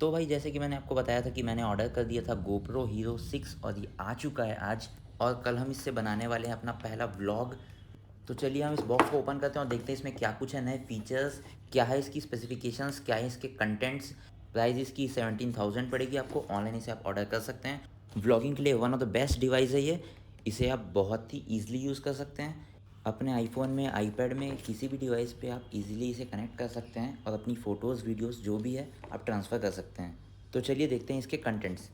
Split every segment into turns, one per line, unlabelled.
तो भाई जैसे कि मैंने आपको बताया था कि मैंने ऑर्डर कर दिया था गोप्रो हीरो 6 और ये आ चुका है आज। और कल हम इससे बनाने वाले हैं अपना पहला व्लॉग। तो चलिए हम इस बॉक्स को ओपन करते हैं और देखते हैं इसमें क्या कुछ है, नए फीचर्स क्या है, इसकी स्पेसिफिकेशंस क्या है, इसके कंटेंट्स। प्राइस इसकी 17,000 पड़ेगी आपको। ऑनलाइन इसे आप ऑर्डर कर सकते हैं। व्लॉगिंग के लिए one of the best device है ये। इसे आप बहुत ही ईजिली यूज़ कर सकते हैं। अपने आईफोन में, आईपैड में, किसी भी डिवाइस पे आप इजीली इसे कनेक्ट कर सकते हैं और अपनी फ़ोटोज़ वीडियोस जो भी है आप ट्रांसफ़र कर सकते हैं। तो चलिए देखते हैं इसके कंटेंट्स।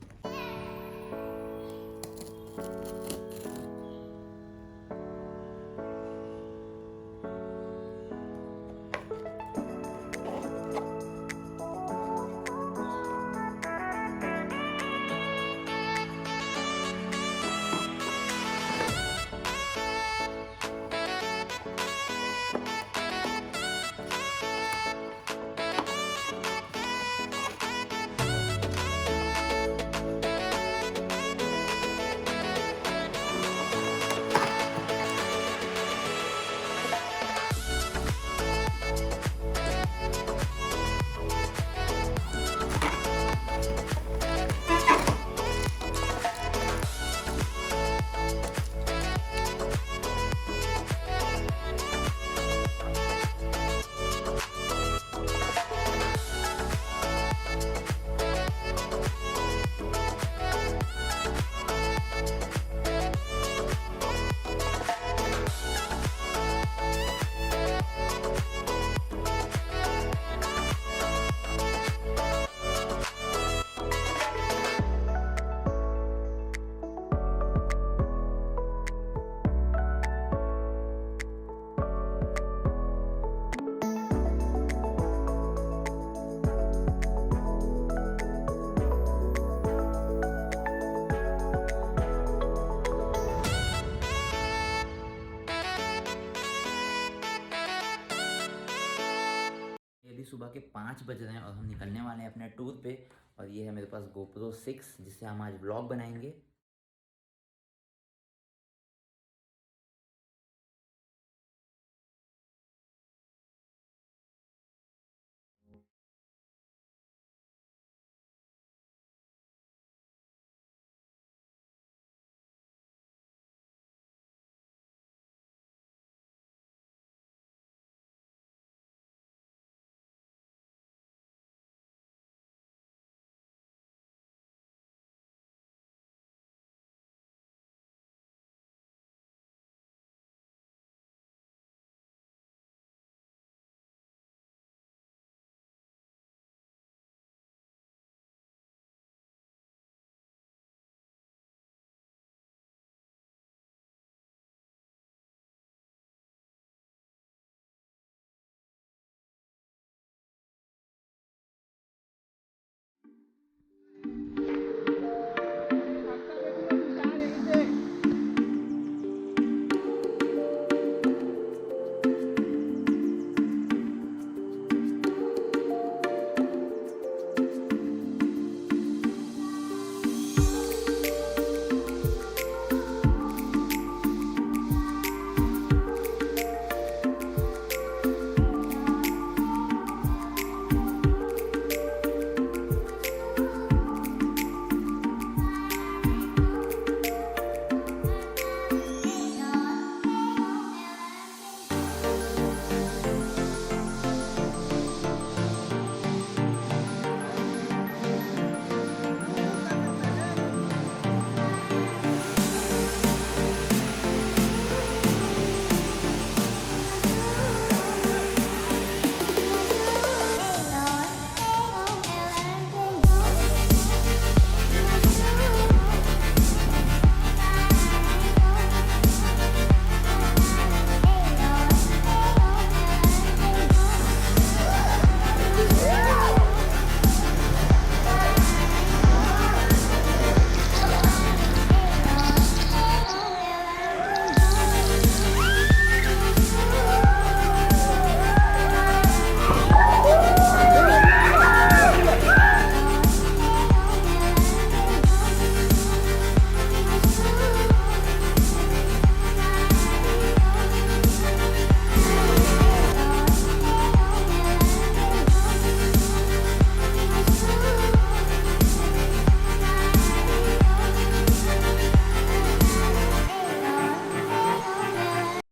अभी सुबह के 5 बज रहे हैं और हम निकलने वाले हैं अपने टूर पे। और ये है मेरे पास GoPro 6 जिससे हम आज व्लॉग बनाएंगे।